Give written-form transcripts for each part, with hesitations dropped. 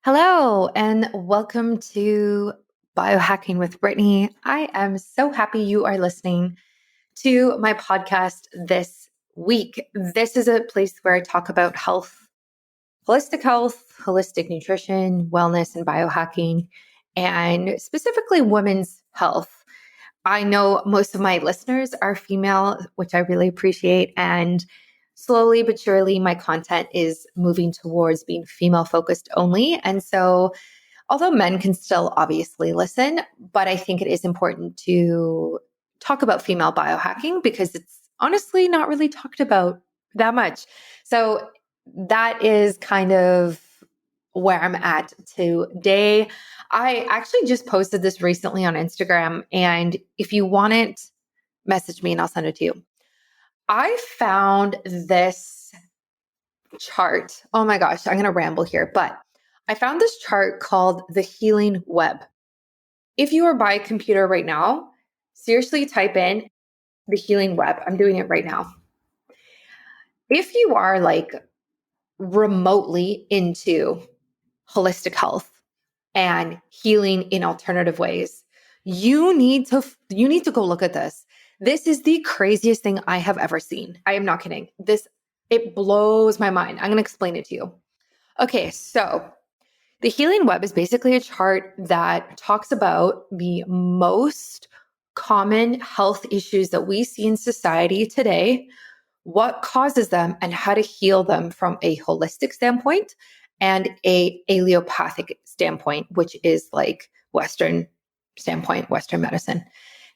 Hello, and welcome to Biohacking with Brittany. I am so happy you are listening to my podcast this week. This is a place where I talk about health, holistic nutrition, wellness, and biohacking, and specifically women's health. I know most of my listeners are female, which I really appreciate. And slowly but surely, my content is moving towards being female focused only. And so, although men can still obviously listen, but I think it is important to talk about female biohacking because it's honestly not really talked about that much. So, that is kind of where I'm at today. I actually just posted this recently on Instagram. And if you want it, message me and I'll send it to you. I found this chart. Oh my gosh, I'm going to ramble here, but I found this chart called the healing web. If you are by a computer right now, seriously type in the healing web. I'm doing it right now. If you are like remotely into holistic health and healing in alternative ways, you need to go look at this. This is the craziest thing I have ever seen. I am not kidding. It blows my mind. I'm going to explain it to you. Okay, so the healing web is basically a chart that talks about the most common health issues that we see in society today, what causes them, and how to heal them from a holistic standpoint and a allopathic standpoint, which is like Western standpoint, Western medicine.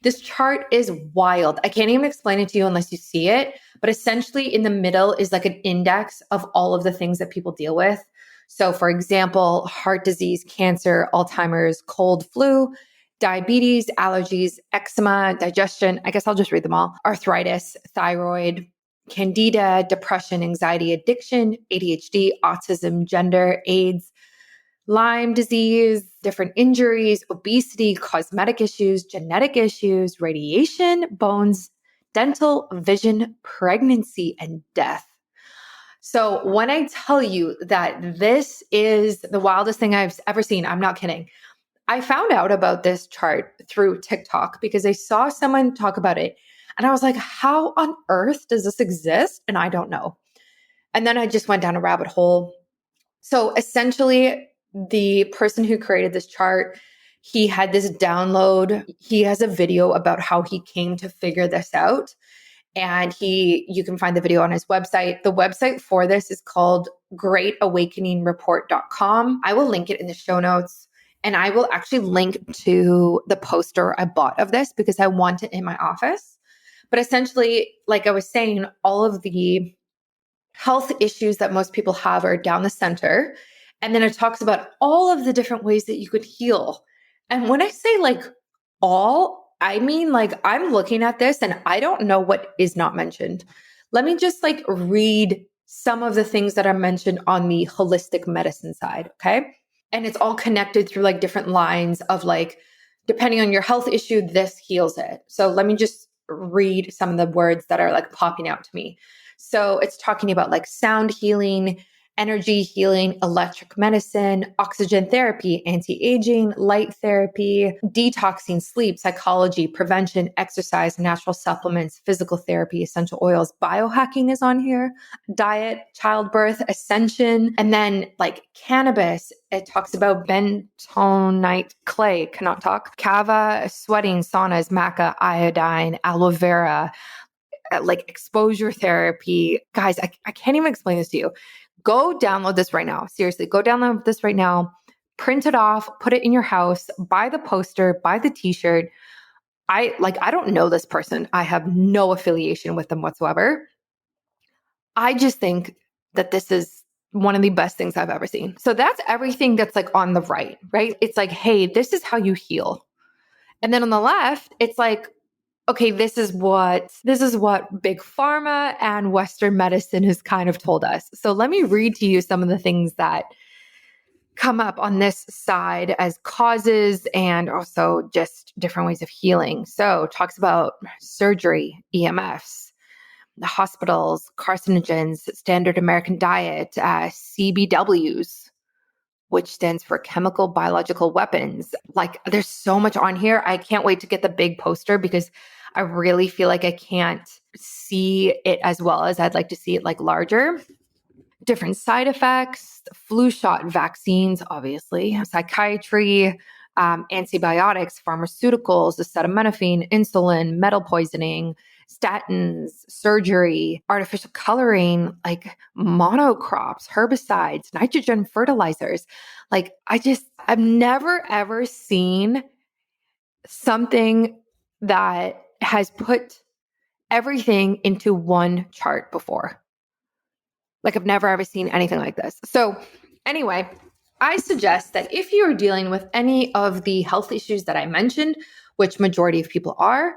This chart is wild. I can't even explain it to you unless you see it. But essentially, in the middle is like an index of all of the things that people deal with. So, for example, heart disease, cancer, Alzheimer's, cold, flu, diabetes, allergies, eczema, digestion. I guess I'll just read them all. Arthritis, thyroid, candida, depression, anxiety, addiction, ADHD, autism, gender, AIDS, Lyme disease, different injuries, obesity, cosmetic issues, genetic issues, radiation, bones, dental, vision, pregnancy, and death. So when I tell you that this is the wildest thing I've ever seen, I'm not kidding. I found out about this chart through TikTok because I saw someone talk about it. And I was like, how on earth does this exist? And I don't know. And then I just went down a rabbit hole. So essentially, the person who created this chart, he had this download. He has a video about how he came to figure this out. And you can find the video on his website. The website for this is called greatawakeningreport.com. I will link it in the show notes. And I will actually link to the poster I bought of this because I want it in my office. But essentially, like I was saying, all of the health issues that most people have are down the center. And then it talks about all of the different ways that you could heal. And when I say like all, I mean like I'm looking at this and I don't know what is not mentioned. Let me just like read some of the things that are mentioned on the holistic medicine side, okay? And it's all connected through like different lines of like, depending on your health issue, this heals it. So let me just read some of the words that are like popping out to me. So it's talking about like sound healing, energy healing, electric medicine, oxygen therapy, anti-aging, light therapy, detoxing, sleep, psychology, prevention, exercise, natural supplements, physical therapy, essential oils, biohacking is on here, diet, childbirth, ascension, and then like cannabis. It talks about bentonite clay, cannot talk, kava, sweating, saunas, maca, iodine, aloe vera, like exposure therapy. Guys, I can't even explain this to you. Go download this right now. Seriously, go download this right now. Print it off, put it in your house, buy the poster, buy the t-shirt. I don't know this person. I have no affiliation with them whatsoever. I just think that this is one of the best things I've ever seen. So that's everything that's like on the right? It's like, hey, this is how you heal. And then on the left, it's like, okay, this is what big pharma and Western medicine has kind of told us. So let me read to you some of the things that come up on this side as causes and also just different ways of healing. So it talks about surgery, EMFs, the hospitals, carcinogens, standard American diet, CBWs, which stands for chemical biological weapons. Like there's so much on here. I can't wait to get the big poster because I really feel like I can't see it as well as I'd like to see it like larger. Different side effects, flu shot, vaccines, obviously, psychiatry, antibiotics, pharmaceuticals, acetaminophen, insulin, metal poisoning, statins, surgery, artificial coloring, like monocrops, herbicides, nitrogen fertilizers. Like I've never ever seen something that has put everything into one chart before. Like I've never ever seen anything like this. So anyway, I suggest that if you're dealing with any of the health issues that I mentioned, which majority of people are,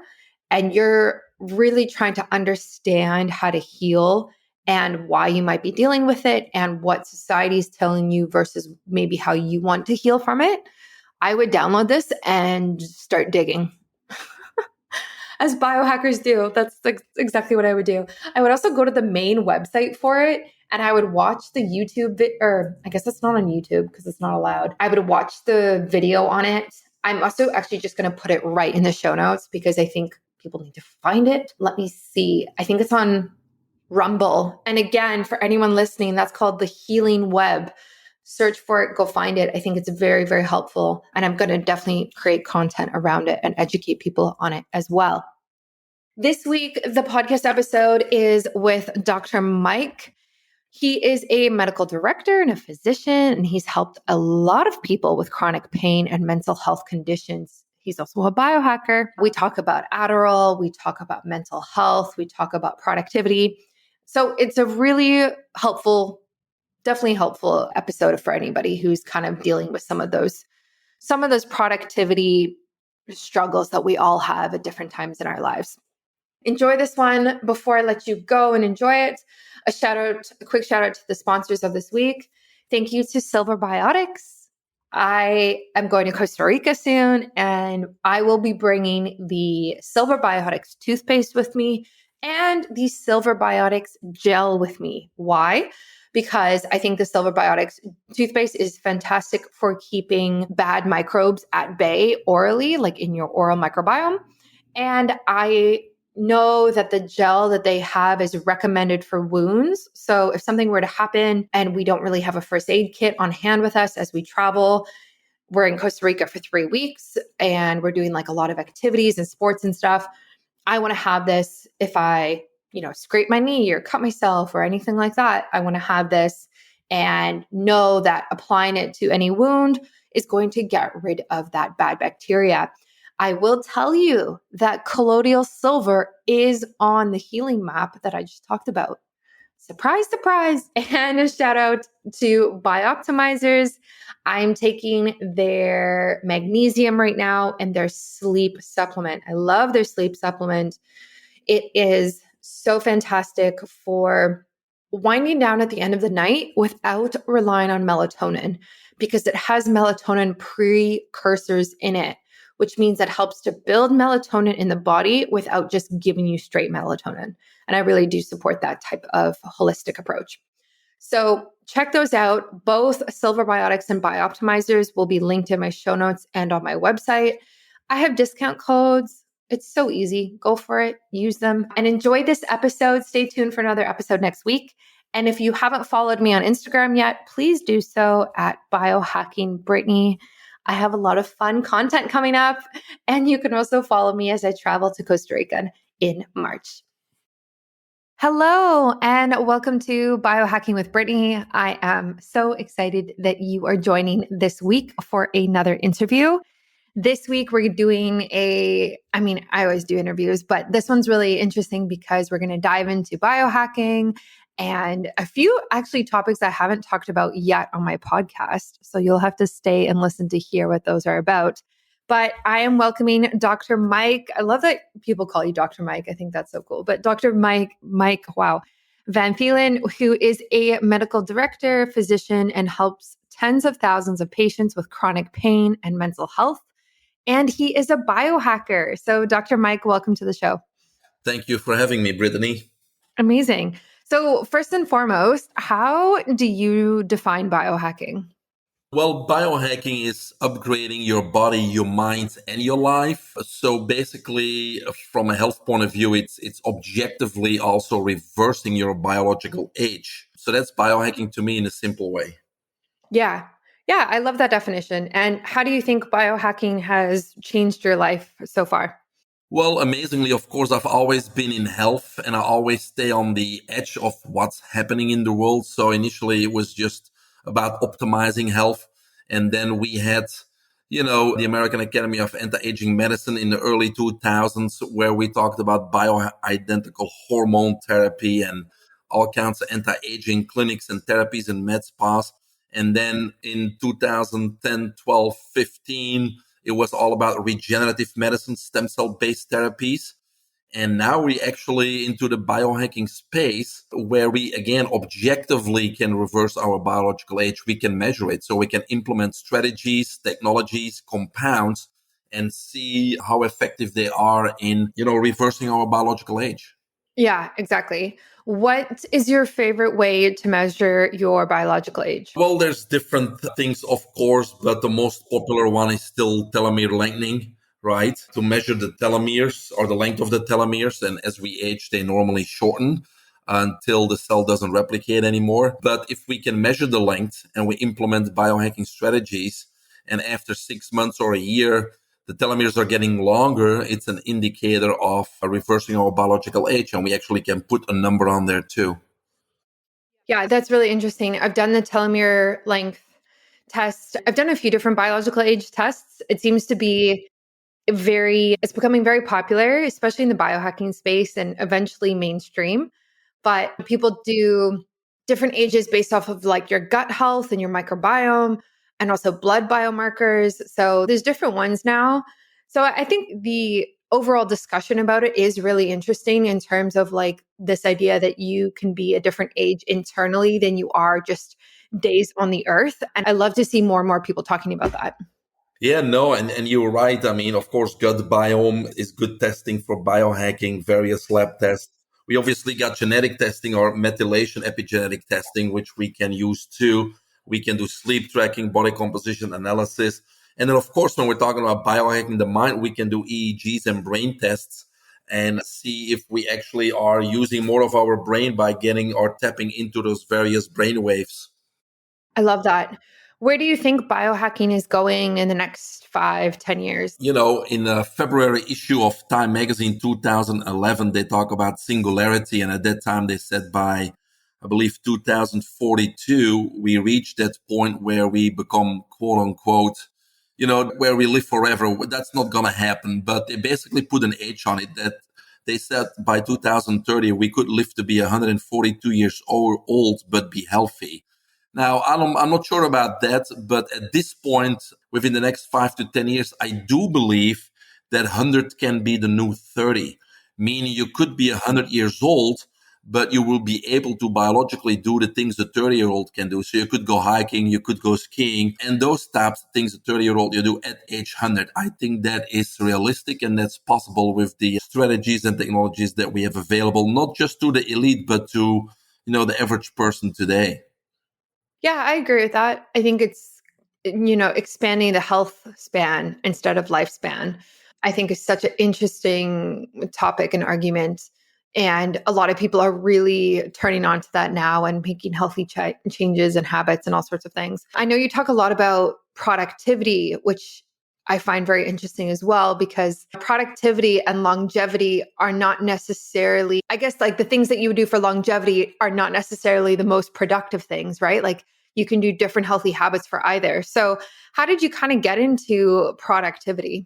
and you're really trying to understand how to heal and why you might be dealing with it and what society is telling you versus maybe how you want to heal from it, I would download this and start digging. As biohackers do. That's exactly what I would do. I would also go to the main website for it and I would watch the YouTube, or I guess that's not on YouTube because it's not allowed. I would watch the video on it. I'm also actually just going to put it right in the show notes because I think people need to find it. Let me see. I think it's on Rumble. And again, for anyone listening, that's called the Healing Web. Search for it, go find it. I think it's very, very helpful. And I'm going to definitely create content around it and educate people on it as well. This week, the podcast episode is with Dr. Mike. He is a medical director and a physician, and he's helped a lot of people with chronic pain and mental health conditions. He's also a biohacker. We talk about Adderall. We talk about mental health. We talk about productivity. So it's a really helpful, definitely helpful episode for anybody who's kind of dealing with some of those productivity struggles that we all have at different times in our lives. Enjoy this one. Before I let you go and enjoy it, a quick shout out to the sponsors of this week. Thank you to Silver Biotics. I am going to Costa Rica soon, and I will be bringing the Silver Biotics toothpaste with me and the Silver Biotics gel with me. Why? Because I think the Silver Biotics toothpaste is fantastic for keeping bad microbes at bay orally, like in your oral microbiome. And I know that the gel that they have is recommended for wounds. So if something were to happen and we don't really have a first aid kit on hand with us as we travel, we're in Costa Rica for 3 weeks and we're doing like a lot of activities and sports and stuff. I want to have this if I, scrape my knee or cut myself or anything like that. I want to have this and know that applying it to any wound is going to get rid of that bad bacteria. I will tell you that colloidal silver is on the healing map that I just talked about. Surprise, surprise. And a shout out to Bioptimizers. I'm taking their magnesium right now and their sleep supplement. I love their sleep supplement. It is so fantastic for winding down at the end of the night without relying on melatonin because it has melatonin precursors in it, which means it helps to build melatonin in the body without just giving you straight melatonin. And I really do support that type of holistic approach. So check those out. Both Silver Biotics and Bioptimizers will be linked in my show notes and on my website. I have discount codes. It's so easy. Go for it. Use them and enjoy this episode. Stay tuned for another episode next week. And if you haven't followed me on Instagram yet, please do so at Biohacking Brittany. I have a lot of fun content coming up, and you can also follow me as I travel to Costa Rica in March. Hello, and welcome to Biohacking with Brittany. I am so excited that you are joining this week for another interview. This week, we're doing I always do interviews, but this one's really interesting because we're going to dive into biohacking and a few actually topics I haven't talked about yet on my podcast. So you'll have to stay and listen to hear what those are about. But I am welcoming Dr. Mike. I love that people call you Dr. Mike. I think that's so cool. But Dr. Mike, Vanthielen, who is a medical director, physician, and helps tens of thousands of patients with chronic pain and mental health. And he is a biohacker. So Dr. Mike, welcome to the show. Thank you for having me, Brittany. Amazing. So first and foremost, how do you define biohacking? Well, biohacking is upgrading your body, your mind, and your life. So basically, from a health point of view, it's objectively also reversing your biological age. So that's biohacking to me in a simple way. Yeah. Yeah, I love that definition. And how do you think biohacking has changed your life so far? Well, amazingly, of course, I've always been in health and I always stay on the edge of what's happening in the world. So initially it was just about optimizing health. And then we had, the American Academy of Anti-Aging Medicine in the early 2000s, where we talked about bioidentical hormone therapy and all kinds of anti-aging clinics and therapies and med spas. And then in 2010, 12, 15, it was all about regenerative medicine, stem cell based therapies. And now we actually into the biohacking space where we again objectively can reverse our biological age. We can measure it. So we can implement strategies, technologies, compounds, and see how effective they are in, reversing our biological age. Yeah, exactly. What is your favorite way to measure your biological age? Well, there's different things, of course, but the most popular one is still telomere lengthening, right? To measure the telomeres or the length of the telomeres. And as we age, they normally shorten until the cell doesn't replicate anymore. But if we can measure the length and we implement biohacking strategies, and after 6 months or a year, the telomeres are getting longer, it's an indicator of reversing our biological age. And we actually can put a number on there too. Yeah, that's really interesting. I've done the telomere length test. I've done a few different biological age tests. It seems to be it's becoming very popular, especially in the biohacking space and eventually mainstream. But people do different ages based off of like your gut health and your microbiome and also blood biomarkers. So there's different ones now. So I think the overall discussion about it is really interesting in terms of like this idea that you can be a different age internally than you are just days on the earth. And I love to see more and more people talking about that. Yeah, no, and you're right. I mean, of course, gut biome is good testing for biohacking, various lab tests. We obviously got genetic testing or methylation epigenetic testing, which we can use too. We can do sleep tracking, body composition analysis. And then, of course, when we're talking about biohacking the mind, we can do EEGs and brain tests and see if we actually are using more of our brain by getting or tapping into those various brain waves. I love that. Where do you think biohacking is going in the next 5, 10 years? In the February issue of Time Magazine 2011, they talk about singularity. And at that time, they said by, I believe, 2042, we reach that point where we become, quote unquote, where we live forever. That's not going to happen. But they basically put an age on it that they said by 2030, we could live to be 142 years old, but be healthy. Now, I'm not sure about that, but at this point, within the next 5 to 10 years, I do believe that 100 can be the new 30, meaning you could be 100 years old, but you will be able to biologically do the things a 30-year-old can do. So you could go hiking, you could go skiing, and those types of things a 30-year-old you do at age 100. I think that is realistic and that's possible with the strategies and technologies that we have available, not just to the elite, but to, the average person today. Yeah, I agree with that. I think it's, expanding the health span instead of lifespan, I think is such an interesting topic and argument. And a lot of people are really turning on to that now and making healthy changes and habits and all sorts of things. I know you talk a lot about productivity, which I find very interesting as well, because productivity and longevity are not necessarily, I guess, like the things that you would do for longevity are not necessarily the most productive things, right? Like you can do different healthy habits for either. So, how did you kind of get into productivity?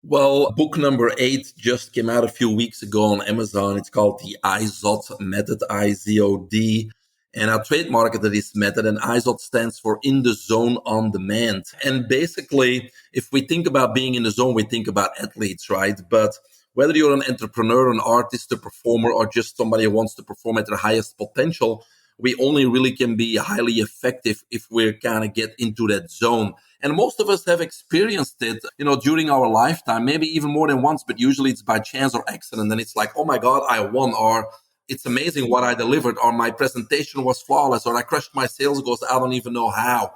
Well, book number 8 just came out a few weeks ago on Amazon. It's called the IZOD method, IZOD. And I trademarked this method, and IZOD stands for in the zone on demand. And basically, if we think about being in the zone, we think about athletes, right? But whether you're an entrepreneur, an artist, a performer, or just somebody who wants to perform at their highest potential, we only really can be highly effective if we kind of get into that zone. And most of us have experienced it, during our lifetime, maybe even more than once, but usually it's by chance or accident. And it's like, oh my God, I won, or it's amazing what I delivered, or my presentation was flawless, or I crushed my sales goals. I don't even know how.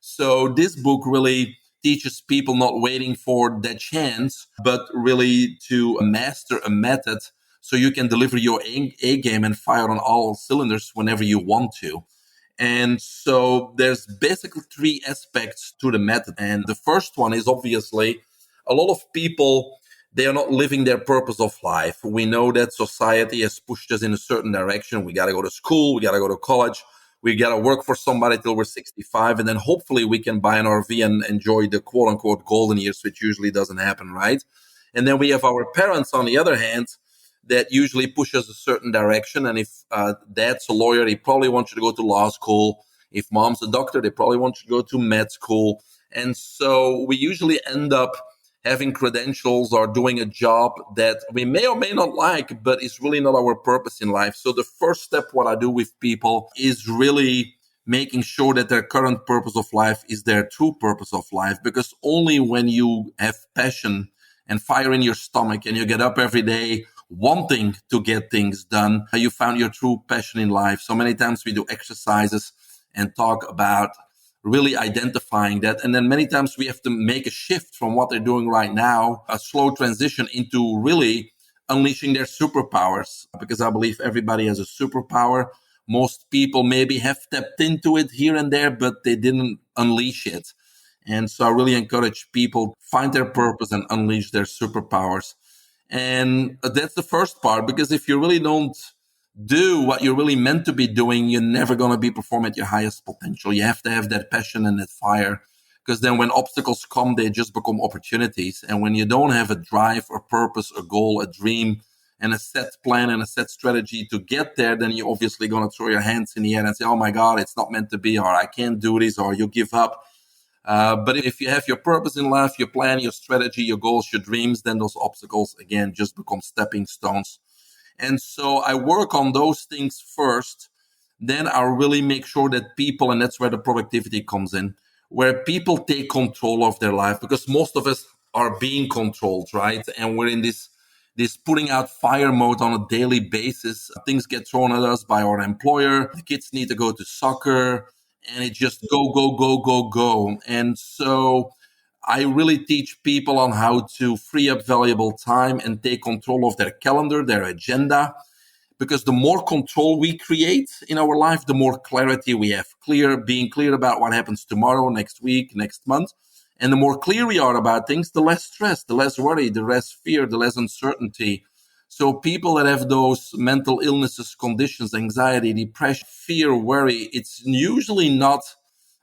So this book really teaches people not waiting for that chance, but really to master a method so you can deliver your A game and fire on all cylinders whenever you want to. And so there's basically three aspects to the method. And the first one is obviously a lot of people, they are not living their purpose of life. We know that society has pushed us in a certain direction. We got to go to school, we got to go to college, we got to work for somebody till we're 65. And then hopefully we can buy an RV and enjoy the quote unquote golden years, which usually doesn't happen, right? And then we have our parents, on the other hand, that usually pushes a certain direction. And if dad's a lawyer, he probably wants you to go to law school. If mom's a doctor, they probably want you to go to med school. And so we usually end up having credentials or doing a job that we may or may not like, but it's really not our purpose in life. So the first step, what I do with people is really making sure that their current purpose of life is their true purpose of life, because only when you have passion and fire in your stomach and you get up every day wanting to get things done, you found your true passion in life. So many times we do exercises and talk about really identifying that. And then many times we have to make a shift from what they're doing right now, a slow transition into really unleashing their superpowers, because I believe everybody has a superpower. Most people maybe have tapped into it here and there, but they didn't unleash it. And so I really encourage people find their purpose and unleash their superpowers. And that's the first part, because if you really don't do what you're really meant to be doing, you're never going to be performing at your highest potential. You have to have that passion and that fire, because then when obstacles come, they just become opportunities. And when you don't have a drive, a purpose, a goal, a dream, and a set plan and a set strategy to get there, then you're obviously going to throw your hands in the air and say, oh my God, it's not meant to be, or I can't do this, or you give up. But if you have your purpose in life, your plan, your strategy, your goals, your dreams, then those obstacles, again, just become stepping stones. And so I work on those things first. Then I really make sure that people, and that's where the productivity comes in, where people take control of their life, because most of us are being controlled, right? And we're in this putting out fire mode on a daily basis. Things get thrown at us by our employer. The kids need to go to soccer, and it just go, go, go, go, go. And so I really teach people on how to free up valuable time and take control of their calendar, their agenda, because the more control we create in our life, the more clarity we have. Being clear about what happens tomorrow, next week, next month. And the more clear we are about things, the less stress, the less worry, the less fear, the less uncertainty. So people that have those mental illnesses, conditions, anxiety, depression, fear, worry, it's usually not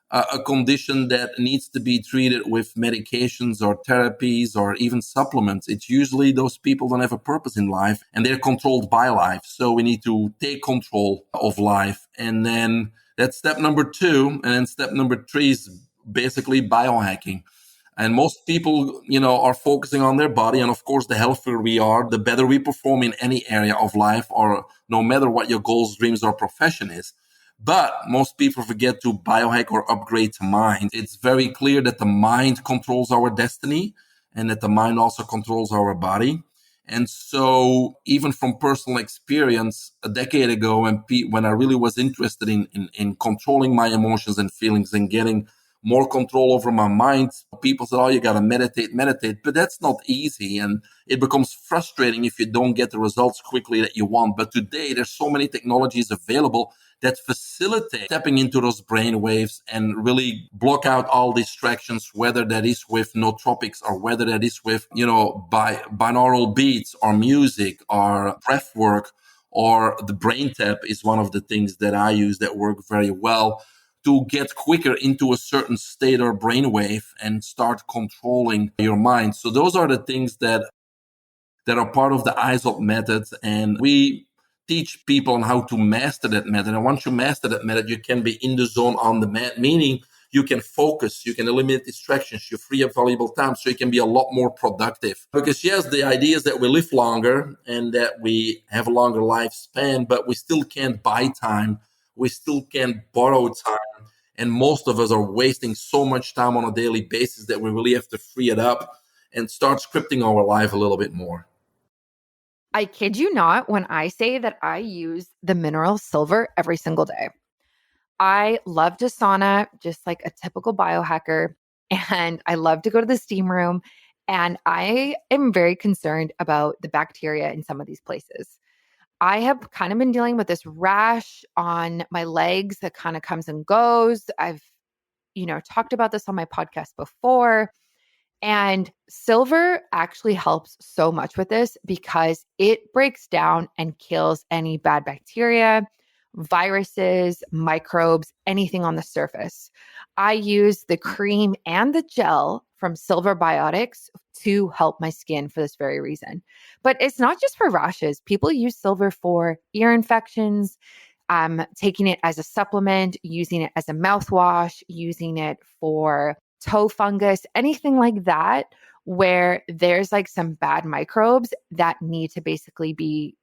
a condition that needs to be treated with medications or therapies or even supplements. It's usually those people don't have a purpose in life and they're controlled by life. So we need to take control of life. And then that's step number 2. And then step number 3 is basically biohacking. And most people, are focusing on their body. And of course, the healthier we are, the better we perform in any area of life, or no matter what your goals, dreams, or profession is. But most people forget to biohack or upgrade the mind. It's very clear that the mind controls our destiny and that the mind also controls our body. And so even from personal experience, a decade ago, when I really was interested in controlling my emotions and feelings and getting more control over my mind, people said, oh, you got to meditate. But that's not easy. And it becomes frustrating if you don't get the results quickly that you want. But today, there's so many technologies available that facilitate tapping into those brain waves and really block out all distractions, whether that is with nootropics or whether that is with, binaural beats or music or breath work, or the brain tap is one of the things that I use that work very well to get quicker into a certain state or brainwave and start controlling your mind. So those are the things that are part of the ISOP method. And we teach people on how to master that method. And once you master that method, you can be in the zone on demand, meaning you can focus, you can eliminate distractions, you free up valuable time, so you can be a lot more productive. Because yes, the idea is that we live longer and that we have a longer lifespan, but we still can't buy time. We still can't borrow time. And most of us are wasting so much time on a daily basis that we really have to free it up and start scripting our life a little bit more. I kid you not when I say that I use the mineral silver every single day. I love to sauna, just like a typical biohacker. And I love to go to the steam room. And I am very concerned about the bacteria in some of these places. I have kind of been dealing with this rash on my legs that kind of comes and goes. I've, talked about this on my podcast before. And silver actually helps so much with this because it breaks down and kills any bad bacteria, viruses, microbes, anything on the surface. I use the cream and the gel from Silver Biotics to help my skin for this very reason. But it's not just for rashes. People use silver for ear infections, taking it as a supplement, using it as a mouthwash, using it for toe fungus, anything like that, where there's like some bad microbes that need to basically be,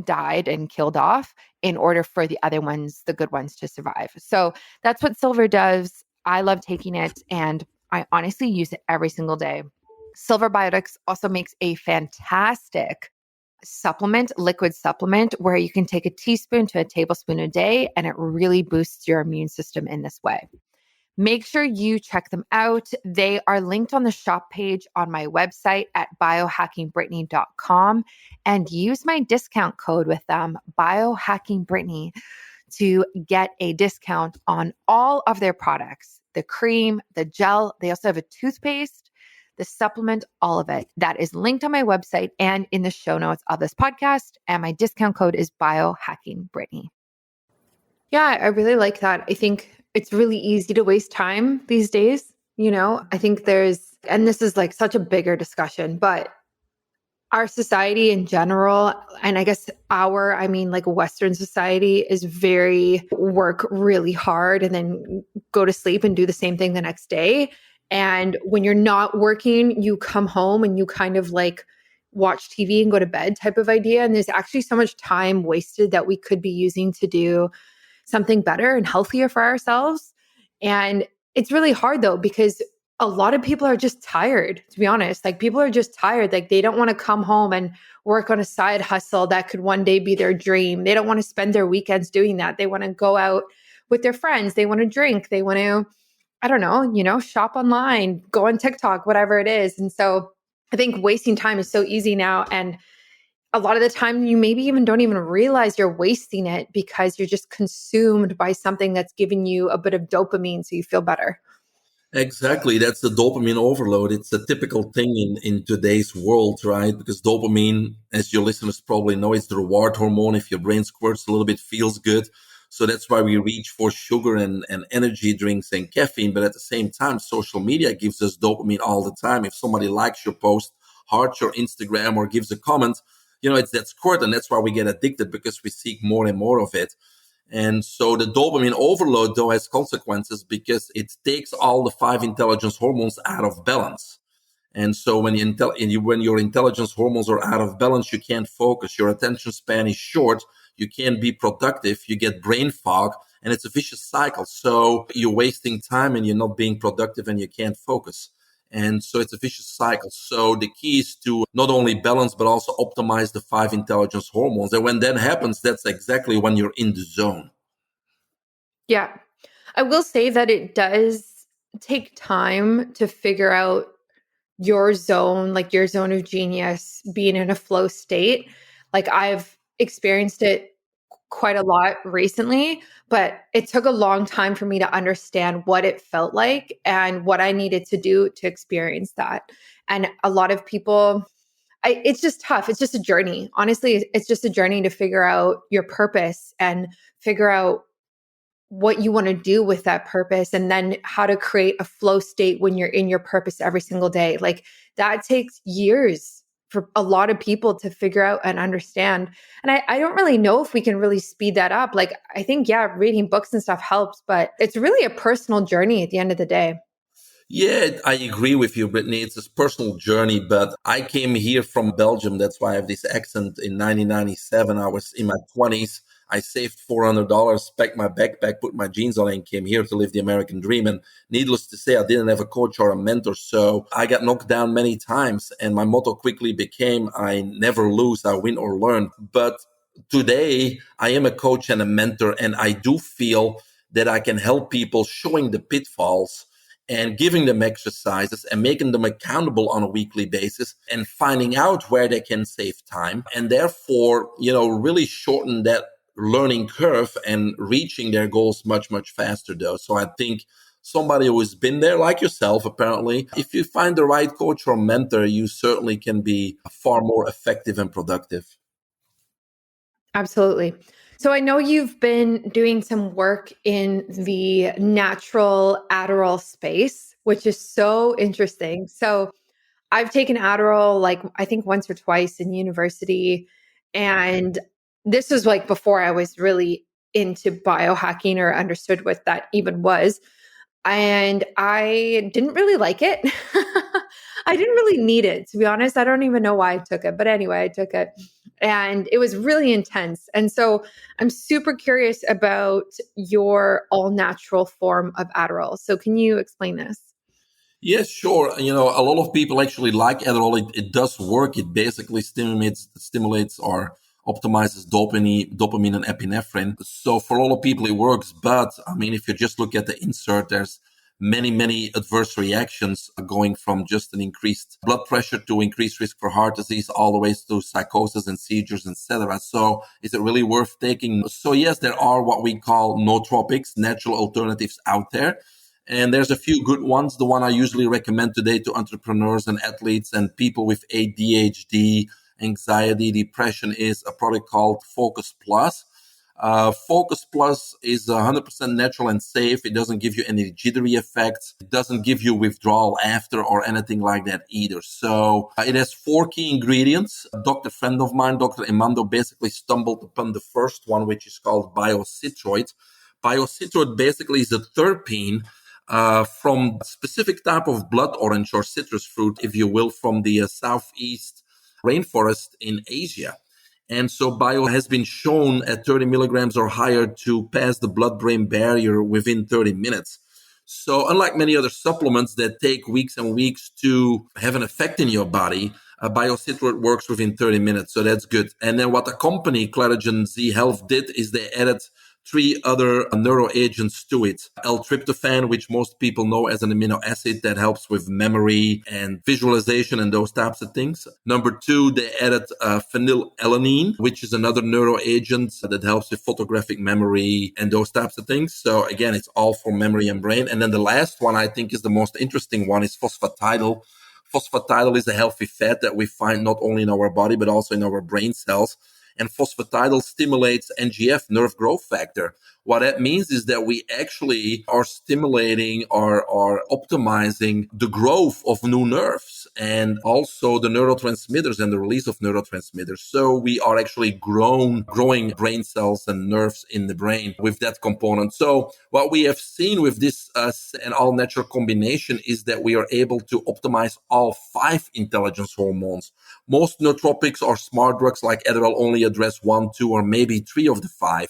died and killed off in order for the other ones, the good ones, to survive. So that's what silver does. I love taking it and I honestly use it every single day. Silver Biotics also makes a fantastic liquid supplement, where you can take a teaspoon to a tablespoon a day and it really boosts your immune system in this way. Make sure you check them out. They are linked on the shop page on my website at biohackingbrittany.com, and use my discount code with them, biohackingbrittany, to get a discount on all of their products, the cream, the gel. They also have a toothpaste, the supplement, all of it. That is linked on my website and in the show notes of this podcast. And my discount code is biohackingbrittany. Yeah, I really like that. I think it's really easy to waste time these days. I think and this is like such a bigger discussion, but our society in general, and I guess like Western society, is very work really hard and then go to sleep and do the same thing the next day. And when you're not working, you come home and you kind of like watch TV and go to bed type of idea. And there's actually so much time wasted that we could be using to do something better and healthier for ourselves. And it's really hard though, because a lot of people are just tired, to be honest. Like, people are just tired. Like, they don't want to come home and work on a side hustle that could one day be their dream. They don't want to spend their weekends doing that. They want to go out with their friends. They want to drink. They want to, I don't know, shop online, go on TikTok, whatever it is. And so I think wasting time is so easy now. And a lot of the time you maybe even don't even realize you're wasting it because you're just consumed by something that's giving you a bit of dopamine so you feel better. Exactly. That's the dopamine overload. It's a typical thing in today's world, right? Because dopamine, as your listeners probably know, it's the reward hormone. If your brain squirts a little bit, feels good. So that's why we reach for sugar and energy drinks and caffeine. But at the same time, social media gives us dopamine all the time. If somebody likes your post, hearts your Instagram, or gives a comment, it's that squirt. And that's why we get addicted, because we seek more and more of it. And so the dopamine overload, though, has consequences because it takes all the 5 intelligence hormones out of balance. And so when your intelligence hormones are out of balance, you can't focus. Your attention span is short. You can't be productive. You get brain fog, and it's a vicious cycle. So you're wasting time and you're not being productive and you can't focus. And so it's a vicious cycle. So the key is to not only balance, but also optimize the 5 intelligence hormones. And when that happens, that's exactly when you're in the zone. Yeah. I will say that it does take time to figure out your zone, like your zone of genius, being in a flow state. Like, I've experienced it quite a lot recently, but it took a long time for me to understand what it felt like and what I needed to do to experience that. And a lot of people, it's just tough. It's just a journey. Honestly, it's just a journey to figure out your purpose and figure out what you want to do with that purpose, and then how to create a flow state when you're in your purpose every single day. Like, that takes years for a lot of people to figure out and understand. And I don't really know if we can really speed that up. Like, I think, yeah, reading books and stuff helps, but it's really a personal journey at the end of the day. Yeah, I agree with you, Brittany. It's a personal journey, but I came here from Belgium. That's why I have this accent. In 1997, I was in my 20s. I saved $400, packed my backpack, put my jeans on, and came here to live the American dream. And needless to say, I didn't have a coach or a mentor. So I got knocked down many times. And my motto quickly became, I never lose, I win or learn. But today, I am a coach and a mentor. And I do feel that I can help people showing the pitfalls and giving them exercises and making them accountable on a weekly basis and finding out where they can save time and therefore, really shorten that learning curve and reaching their goals much, much faster though. So I think somebody who has been there like yourself, apparently, if you find the right coach or mentor, you certainly can be far more effective and productive. Absolutely. So I know you've been doing some work in the natural Adderall space, which is so interesting. So I've taken Adderall like I think once or twice in university. And this was like before I was really into biohacking or understood what that even was. And I didn't really like it. I didn't really need it, to be honest. I don't even know why I took it. But anyway, I took it and it was really intense. And so I'm super curious about your all natural form of Adderall. So can you explain this? Yes, sure. A lot of people actually like Adderall. It does work. It basically stimulates or optimizes dopamine and epinephrine. So for a lot of people, it works. But I mean, if you just look at the insert, there's many, many adverse reactions going from just an increased blood pressure to increased risk for heart disease, all the way to psychosis and seizures, etc. So is it really worth taking? So yes, there are what we call nootropics, natural alternatives out there. And there's a few good ones. The one I usually recommend today to entrepreneurs and athletes and people with ADHD, anxiety, depression is a product called Focus Plus. Focus Plus is 100% natural and safe. It doesn't give you any jittery effects. It doesn't give you withdrawal after or anything like that either. So it has 4 key ingredients. A doctor friend of mine, Dr. Emando, basically stumbled upon the first one, which is called biocitroid. Biocitroid basically is a terpene from a specific type of blood orange or citrus fruit, if you will, from the southeast rainforest in Asia. And so bio has been shown at 30 milligrams or higher to pass the blood-brain barrier within 30 minutes. So unlike many other supplements that take weeks and weeks to have an effect in your body, biocitroid works within 30 minutes. So that's good. And then what the company, Clarigen Z Health, did is they added 3 other neuroagents to it. L-tryptophan, which most people know as an amino acid that helps with memory and visualization and those types of things. Number 2, they added phenylalanine, which is another neuroagent that helps with photographic memory and those types of things. So again, it's all for memory and brain. And then the last one I think is the most interesting one is phosphatidyl. Phosphatidyl is a healthy fat that we find not only in our body, but also in our brain cells. And phosphatidyl stimulates NGF, nerve growth factor. What that means is that we actually are stimulating or optimizing the growth of new nerves and also the neurotransmitters and the release of neurotransmitters. So we are actually growing brain cells and nerves in the brain with that component. So what we have seen with this and all natural combination is that we are able to optimize all 5 intelligence hormones. Most nootropics or smart drugs like Adderall only address 1, 2, or maybe 3 of the 5.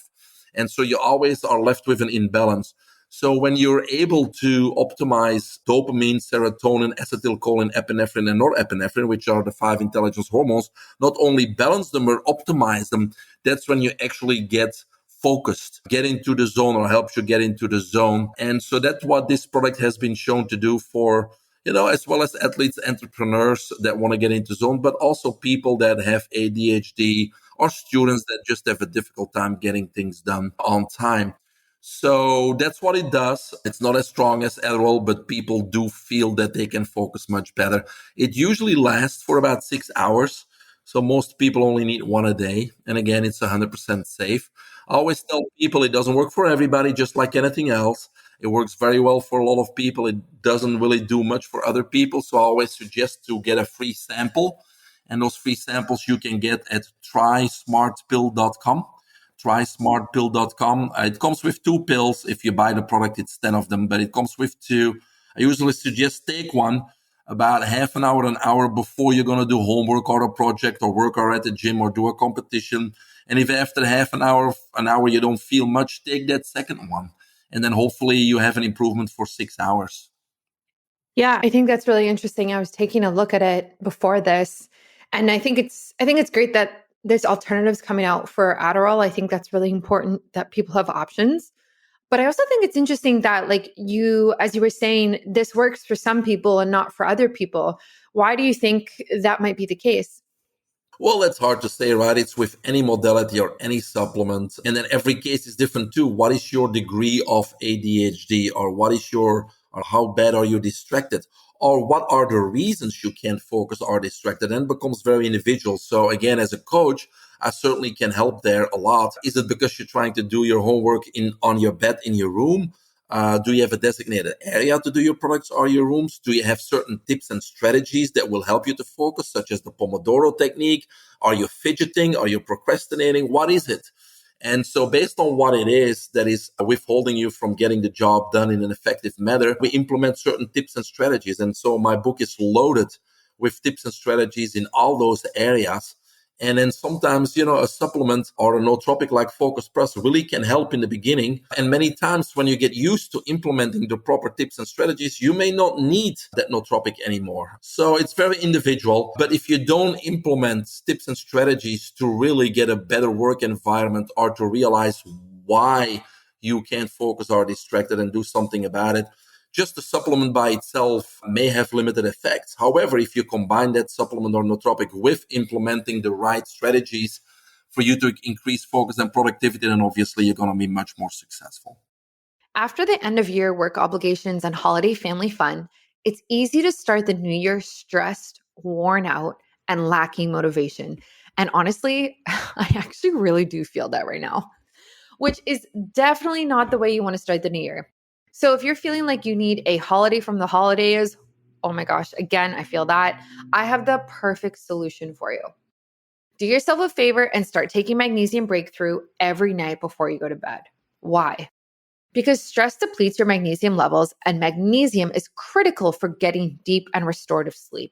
And so you always are left with an imbalance. So when you're able to optimize dopamine, serotonin, acetylcholine, epinephrine, and norepinephrine, which are the 5 intelligence hormones, not only balance them or optimize them, that's when you actually get focused, get into the zone or helps you get into the zone. And so that's what this product has been shown to do for as well as athletes, entrepreneurs that want to get into zone, but also people that have ADHD or students that just have a difficult time getting things done on time. So that's what it does. It's not as strong as Adderall, but people do feel that they can focus much better. It usually lasts for about 6 hours. So most people only need 1 a day. And again, it's 100% safe. I always tell people it doesn't work for everybody, just like anything else. It works very well for a lot of people. It doesn't really do much for other people. So I always suggest to get a free sample. And those free samples you can get at trysmartpill.com. Trysmartpill.com. It comes with 2 pills. If you buy the product, it's 10 of them, but it comes with 2. I usually suggest take one about half an hour before you're going to do homework or a project or work or at the gym or do a competition. And if after half an hour, you don't feel much, take that second one. And then hopefully you have an improvement for 6 hours. Yeah, I think that's really interesting. I was taking a look at it before this, and I think it's great that there's alternatives coming out for Adderall. I think that's really important that people have options. But I also think it's interesting that, like, you, as you were saying, this works for some people and not for other people. Why do you think that might be the case? Well, that's hard to say, right? It's with any modality or any supplement. And then every case is different too. What is your degree of ADHD, or or how bad are you distracted? Or what are the reasons you can't focus or distracted? And it becomes very individual. So again, as a coach, I certainly can help there a lot. Is it because you're trying to do your homework on your bed in your room? Do you have a designated area to do your products or your rooms? Do you have certain tips and strategies that will help you to focus, such as the Pomodoro technique? Are you fidgeting? Are you procrastinating? What is it? And so based on what it is that is withholding you from getting the job done in an effective manner, we implement certain tips and strategies. And so my book is loaded with tips and strategies in all those areas. And then sometimes, a supplement or a nootropic like Focus Plus really can help in the beginning. And many times when you get used to implementing the proper tips and strategies, you may not need that nootropic anymore. So it's very individual. But if you don't implement tips and strategies to really get a better work environment, or to realize why you can't focus or are distracted and do something about it, just the supplement by itself may have limited effects. However, if you combine that supplement or nootropic with implementing the right strategies for you to increase focus and productivity, then obviously you're going to be much more successful. After the end of year work obligations and holiday family fun, it's easy to start the new year stressed, worn out, and lacking motivation. And honestly, I actually really do feel that right now, which is definitely not the way you want to start the new year. So if you're feeling like you need a holiday from the holidays, oh my gosh, again, I feel that. I have the perfect solution for you. Do yourself a favor and start taking Magnesium Breakthrough every night before you go to bed. Why? Because stress depletes your magnesium levels, and magnesium is critical for getting deep and restorative sleep.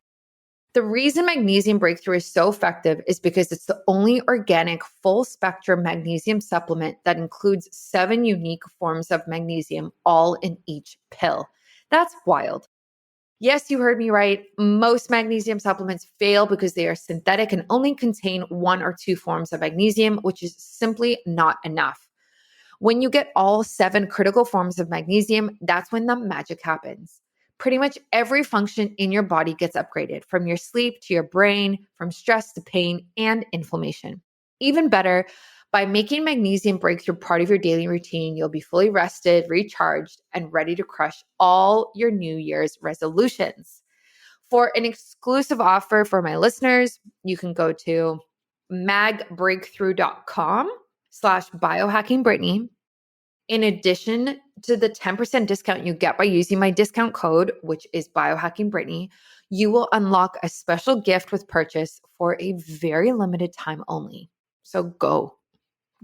The reason Magnesium Breakthrough is so effective is because it's the only organic full spectrum magnesium supplement that includes 7 unique forms of magnesium, all in each pill. That's wild. Yes, you heard me right. Most magnesium supplements fail because they are synthetic and only contain 1 or 2 forms of magnesium, which is simply not enough. When you get all 7 critical forms of magnesium, that's when the magic happens. Pretty much every function in your body gets upgraded, from your sleep to your brain, from stress to pain and inflammation. Even better, by making Magnesium Breakthrough part of your daily routine, you'll be fully rested, recharged, and ready to crush all your New Year's resolutions. For an exclusive offer for my listeners, you can go to magbreakthrough.com/biohackingbrittany. In addition to the 10% discount you get by using my discount code, which is biohackingbrittany, you will unlock a special gift with purchase for a very limited time only. So go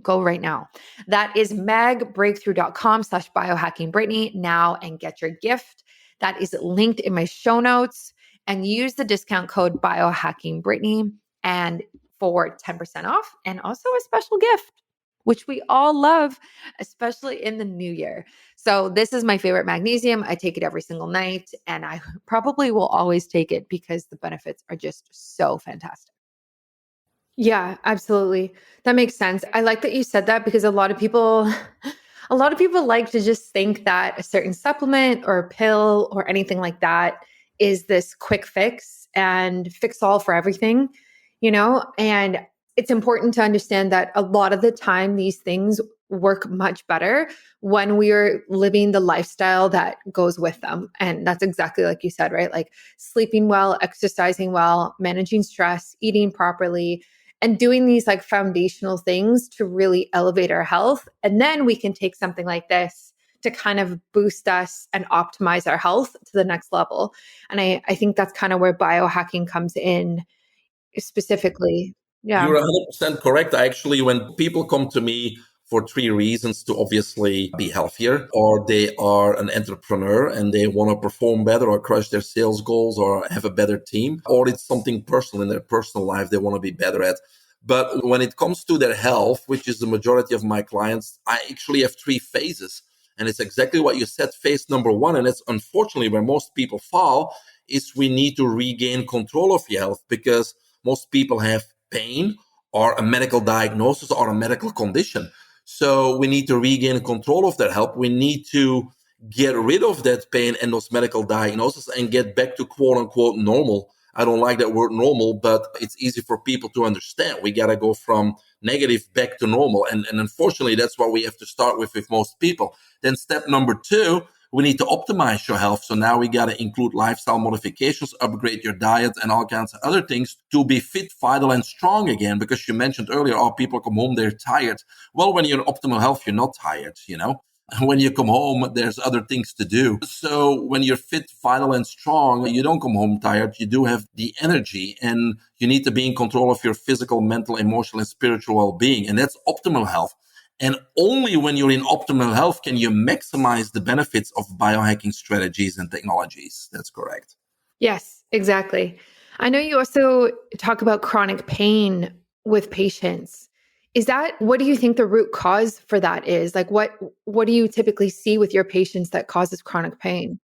right now. That is magbreakthrough.com/biohackingbrittany now and get your gift. That is linked in my show notes, and use the discount code biohackingbrittany and for 10% off and also a special gift, which we all love, especially in the new year. So this is my favorite magnesium. I take it every single night, and I probably will always take it because the benefits are just so fantastic. Yeah, absolutely. That makes sense. I like that you said that because a lot of people a lot of people like to just think that a certain supplement or a pill or anything like that is this quick fix and fix all for everything, and it's important to understand that a lot of the time these things work much better when we are living the lifestyle that goes with them. And that's exactly like you said, right? Like sleeping well, exercising well, managing stress, eating properly, and doing these like foundational things to really elevate our health. And then we can take something like this to kind of boost us and optimize our health to the next level. And I think that's kind of where biohacking comes in specifically. Yeah. You're 100% correct. Actually, when people come to me for 3 reasons: to obviously be healthier, or they are an entrepreneur and they want to perform better or crush their sales goals or have a better team, or it's something personal in their personal life they want to be better at. But when it comes to their health, which is the majority of my clients, I actually have 3 phases. And it's exactly what you said. Phase number 1, and it's unfortunately where most people fall, is we need to regain control of your health, because most people have pain or a medical diagnosis or a medical condition. So we need to regain control of that health. We need to get rid of that pain and those medical diagnoses and get back to quote unquote normal. I don't like that word normal, but it's easy for people to understand. We got to go from negative back to normal. And unfortunately, that's what we have to start with most people. Then step number two, we need to optimize your health. So now we got to include lifestyle modifications, upgrade your diet and all kinds of other things to be fit, vital, and strong again. Because you mentioned earlier, oh, people come home, they're tired. Well, when you're in optimal health, you're not tired, you know? When you come home, there's other things to do. So when you're fit, vital, and strong, you don't come home tired. You do have the energy, and you need to be in control of your physical, mental, emotional, and spiritual well-being. And that's optimal health. And only when you're in optimal health can you maximize the benefits of biohacking strategies and technologies. That's correct. Yes, exactly. I know you also talk about chronic pain with patients. Is that, what do you think the root cause for that is? Like what do you typically see with your patients that causes chronic pain?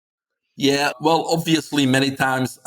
Yeah, well, obviously, many times,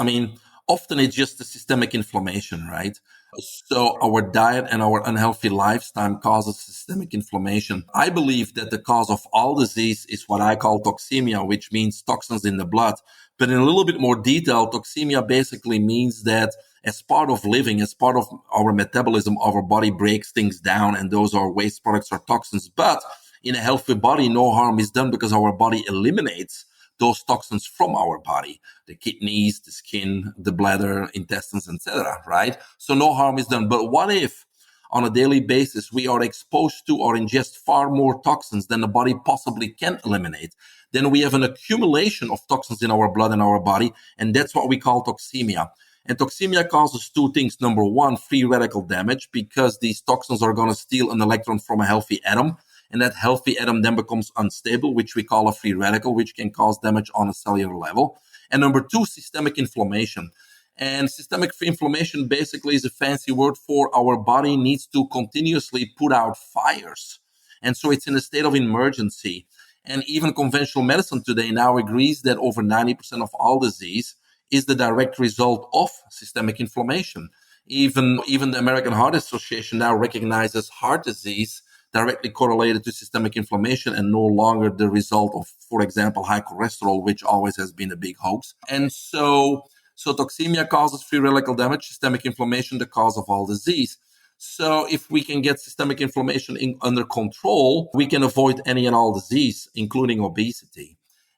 often it's just the systemic inflammation, right? So our diet and our unhealthy lifestyle causes systemic inflammation. I believe that the cause of all disease is what I call toxemia, which means toxins in the blood. But in a little bit more detail, toxemia basically means that as part of living, as part of our metabolism, our body breaks things down, and those are waste products or toxins. But in a healthy body, no harm is done because our body eliminates those toxins from our body, the kidneys, the skin, the bladder, intestines, etc. Right? So no harm is done. But what if on a daily basis we are exposed to or ingest far more toxins than the body possibly can eliminate? Then we have an accumulation of toxins in our blood and our body, and that's what we call toxemia. And toxemia causes two things. Number one, free radical damage, because these toxins are going to steal an electron from a healthy atom. And that healthy atom then becomes unstable, which we call a free radical, which can cause damage on a cellular level. And number two, systemic inflammation. And systemic inflammation basically is a fancy word for our body needs to continuously put out fires. And so it's in a state of emergency. And even conventional medicine today now agrees that over 90% of all disease is the direct result of systemic inflammation. Even the American Heart Association now recognizes heart disease directly correlated to systemic inflammation and no longer the result of, for example, high cholesterol, which always has been a big hoax. And so toxemia causes free radical damage, systemic inflammation, the cause of all disease. So if we can get systemic inflammation under control, we can avoid any and all disease, including obesity.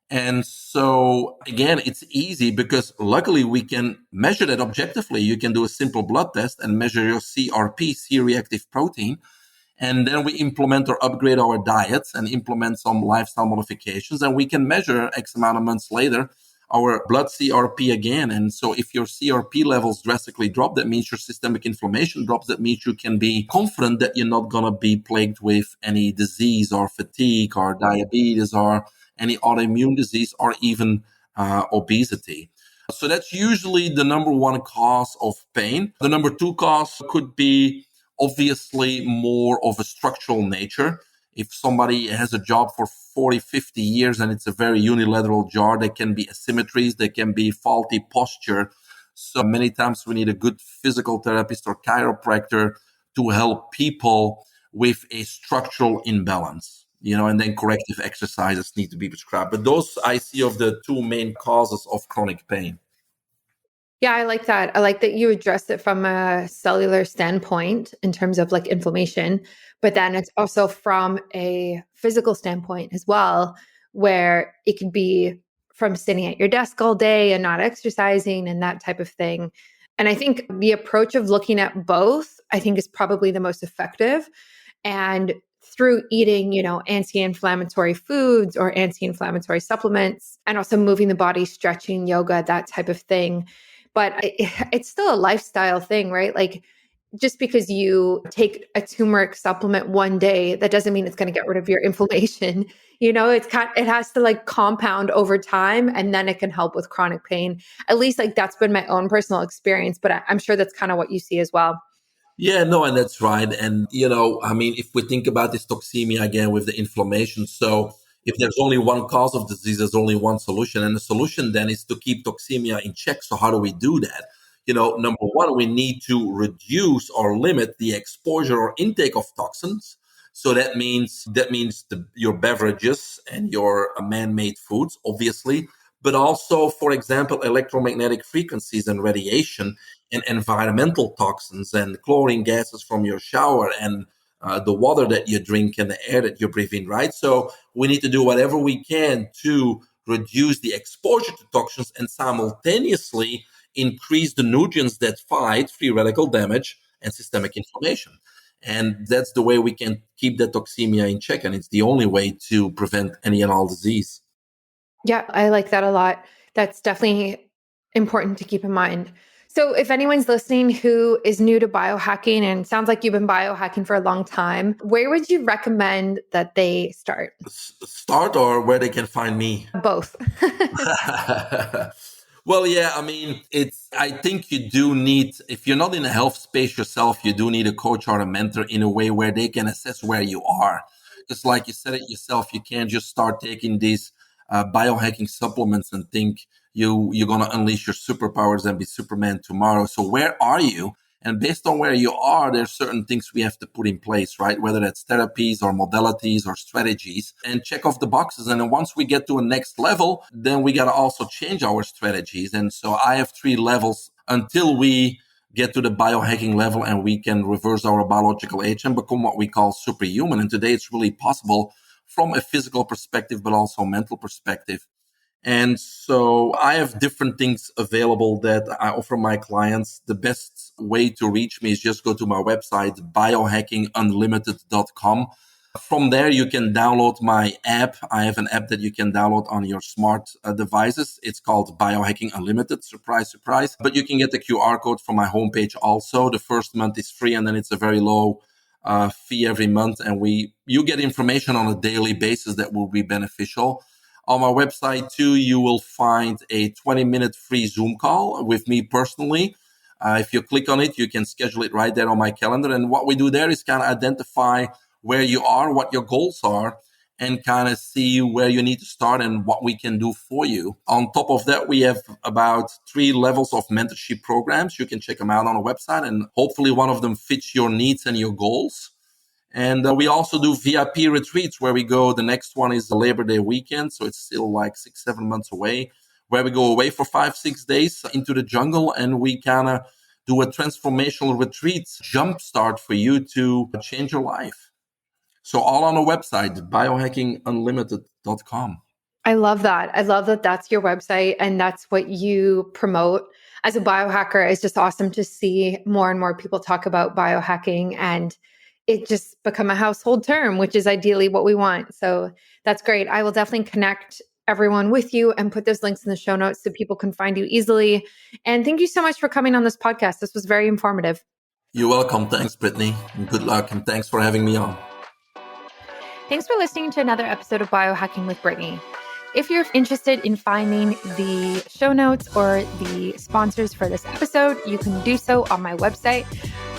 And so, again, it's easy because luckily we can measure that objectively. You can do a simple blood test and measure your CRP, C-reactive protein. And then we implement or upgrade our diets and implement some lifestyle modifications. And we can measure X amount of months later our blood CRP again. And so if your CRP levels drastically drop, that means your systemic inflammation drops. That means you can be confident that you're not going to be plagued with any disease or fatigue or diabetes or any autoimmune disease or even obesity. So that's usually the number one cause of pain. The number two cause could be obviously more of a structural nature. If somebody has a job for 40, 50 years and it's a very unilateral job, there can be asymmetries, there can be faulty posture. So many times we need a good physical therapist or chiropractor to help people with a structural imbalance, and then corrective exercises need to be prescribed. But those I see of the two main causes of chronic pain. Yeah, I like that. I like that you address it from a cellular standpoint in terms of like inflammation, but then it's also from a physical standpoint as well, where it could be from sitting at your desk all day and not exercising and that type of thing. And I think the approach of looking at both, I think is probably the most effective. And through eating, anti-inflammatory foods or anti-inflammatory supplements, and also moving the body, stretching, yoga, that type of thing. But it's still a lifestyle thing, right? Like just because you take a turmeric supplement one day, that doesn't mean it's going to get rid of your inflammation. It has to like compound over time, and then it can help with chronic pain. At least like that's been my own personal experience, but I'm sure that's kind of what you see as well. Yeah, no, and that's right. And, if we think about this toxemia again with the inflammation, so if there's only one cause of disease, there's only one solution. And the solution then is to keep toxemia in check. So how do we do that? Number one, we need to reduce or limit the exposure or intake of toxins. So that means your beverages and your man-made foods, obviously, but also, for example, electromagnetic frequencies and radiation and environmental toxins and chlorine gases from your shower and the water that you drink and the air that you breathe in, right? So we need to do whatever we can to reduce the exposure to toxins and simultaneously increase the nutrients that fight free radical damage and systemic inflammation. And that's the way we can keep the toxemia in check. And it's the only way to prevent any and all disease. Yeah, I like that a lot. That's definitely important to keep in mind. So if anyone's listening who is new to biohacking and sounds like you've been biohacking for a long time, where would you recommend that they start? Start or where they can find me? Both. Well, yeah, I mean, I think you do need, if you're not in a health space yourself, you do need a coach or a mentor in a way where they can assess where you are. Because like you said it yourself, you can't just start taking these biohacking supplements and think you're going to unleash your superpowers and be Superman tomorrow. So where are you? And based on where you are, there's certain things we have to put in place, right? Whether that's therapies or modalities or strategies, and check off the boxes. And then once we get to a next level, then we got to also change our strategies. And so I have 3 levels until we get to the biohacking level and we can reverse our biological age and become what we call superhuman. And today it's really possible from a physical perspective, but also mental perspective. And so I have different things available that I offer my clients. The best way to reach me is just go to my website, biohackingunlimited.com. From there, you can download my app. I have an app that you can download on your smart devices. It's called Biohacking Unlimited. Surprise, surprise. But you can get the QR code from my homepage also. The first month is free, and then it's a very low fee every month. And you get information on a daily basis that will be beneficial. On my website, too, you will find a 20-minute free Zoom call with me personally. If you click on it, you can schedule it right there on my calendar. And what we do there is kind of identify where you are, what your goals are, and kind of see where you need to start and what we can do for you. On top of that, we have about 3 levels of mentorship programs. You can check them out on our website, and hopefully one of them fits your needs and your goals. And we also do VIP retreats where we go. The next one is the Labor Day weekend. So it's still like 6-7 months away, where we go away for 5-6 days into the jungle. And we kind of do a transformational retreat jumpstart for you to change your life. So all on the website, biohackingunlimited.com. I love that. I love that that's your website and that's what you promote. As a biohacker, it's just awesome to see more and more people talk about biohacking and it just become a household term, which is ideally what we want. So that's great. I will definitely connect everyone with you and put those links in the show notes so people can find you easily. And thank you so much for coming on this podcast. This was very informative. You're welcome. Thanks, Brittany. And good luck. And thanks for having me on. Thanks for listening to another episode of Biohacking with Brittany. If you're interested in finding the show notes or the sponsors for this episode, you can do so on my website,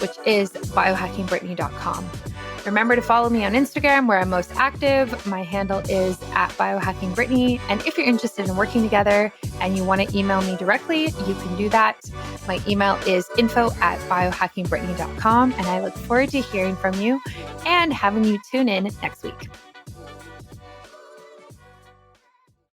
which is biohackingbrittany.com. Remember to follow me on Instagram where I'm most active. My handle is @biohackingbrittany. And if you're interested in working together and you want to email me directly, you can do that. My email is info@biohackingbrittany.com. And I look forward to hearing from you and having you tune in next week.